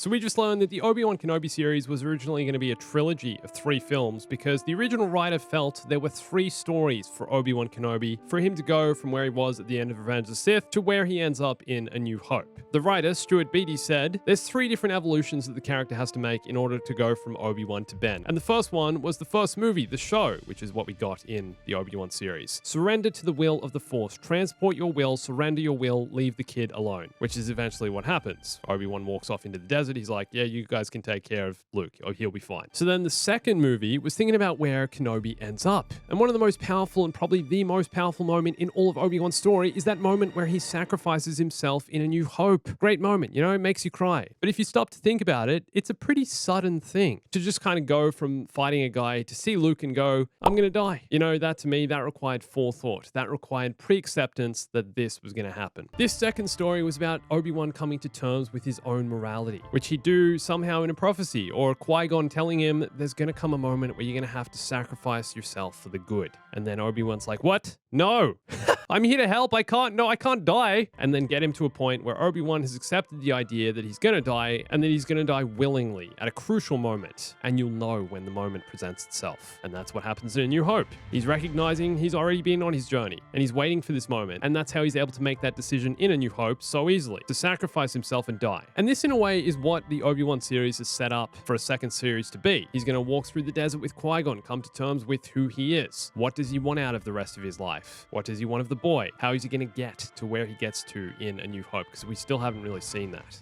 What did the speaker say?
So we just learned that the Obi-Wan Kenobi series was originally going to be a trilogy of 3 films because the original writer felt there were 3 stories for Obi-Wan Kenobi for him to go from where he was at the end of Revenge of the Sith to where he ends up in A New Hope. The writer, Stuart Beattie, said, there's 3 different evolutions that the character has to make in order to go from Obi-Wan to Ben. And the first one was the first movie, the show, which is what we got in the Obi-Wan series. Surrender to the will of the Force. Transport your will, surrender your will, leave the kid alone. Which is eventually what happens. Obi-Wan walks off into the desert. He's like, yeah, you guys can take care of Luke. Oh, he'll be fine. So then the second movie was thinking about where Kenobi ends up. And one of the most powerful and probably the most powerful moment in all of Obi-Wan's story is that moment where he sacrifices himself in A New Hope. Great moment, you know, it makes you cry. But if you stop to think about it, it's a pretty sudden thing to just kind of go from fighting a guy to see Luke and go, I'm gonna die. You know, that to me, that required forethought. That required pre-acceptance that this was gonna happen. This second story was about Obi-Wan coming to terms with his own morality, which he'd do somehow in a prophecy, or Qui-Gon telling him there's gonna come a moment where you're gonna have to sacrifice yourself for the good. And then Obi-Wan's like, what? No! I'm here to help. I can't die. And then get him to a point where Obi-Wan has accepted the idea that he's gonna die and that he's gonna die willingly at a crucial moment. And you'll know when the moment presents itself. And that's what happens in A New Hope. He's recognizing he's already been on his journey and he's waiting for this moment. And that's how he's able to make that decision in A New Hope so easily, to sacrifice himself and die. And this in a way is what the Obi-Wan series is set up for a second series to be. He's gonna walk through the desert with Qui-Gon, come to terms with who he is. What does he want out of the rest of his life? What does he want of the boy? How is he gonna get to where he gets to in A New Hope? Because we still haven't really seen that.